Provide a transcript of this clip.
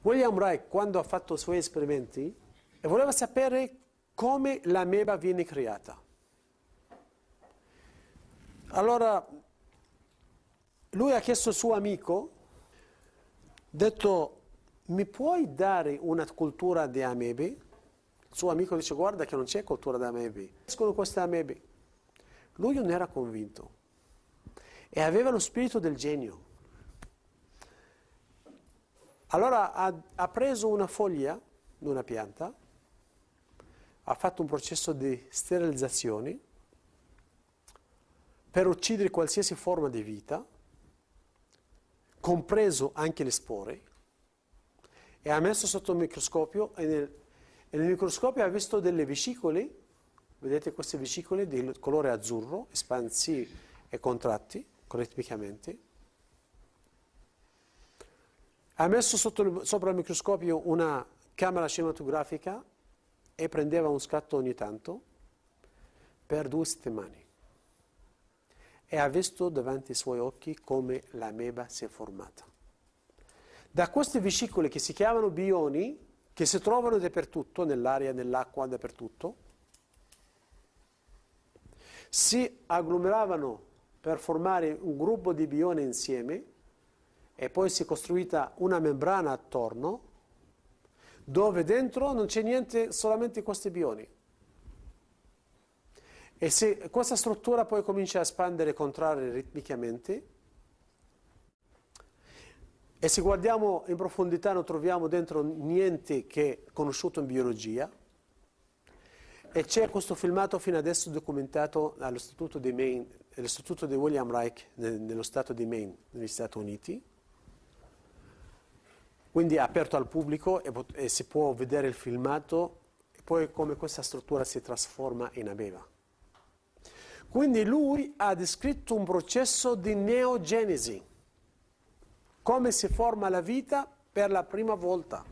William Reich, quando ha fatto i suoi esperimenti, voleva sapere come l'ameba viene creata. Allora, lui ha chiesto al suo amico, ha detto, mi puoi dare una cultura di amebe? Il suo amico dice, guarda che non c'è cultura di amebe. Escono queste amebe. Lui non era convinto e aveva lo spirito del genio. Allora ha preso una foglia di una pianta, ha fatto un processo di sterilizzazione per uccidere qualsiasi forma di vita, compreso anche le spore, e ha messo sotto il microscopio e nel microscopio ha visto delle vescicole, vedete queste vescicole di colore azzurro, espansivi e contratti ritmicamente. Ha messo sopra il microscopio una camera cinematografica e prendeva un scatto ogni tanto per 2 settimane. E ha visto davanti ai suoi occhi come l'ameba si è formata. Da queste vescicole che si chiamano bioni, che si trovano dappertutto, nell'aria, nell'acqua, dappertutto, si agglomeravano per formare un gruppo di bioni insieme e poi si è costruita una membrana attorno dove dentro non c'è niente, solamente questi bioni. E se questa struttura poi comincia a espandere e contrarre ritmicamente, e se guardiamo in profondità non troviamo dentro niente che è conosciuto in biologia, e c'è questo filmato fino adesso documentato all'Istituto di Maine, l'Istituto di William Reich nello stato di Maine, negli Stati Uniti, quindi è aperto al pubblico e si può vedere il filmato e poi come questa struttura si trasforma in ameba. Quindi lui ha descritto un processo di neogenesi, come si forma la vita per la prima volta.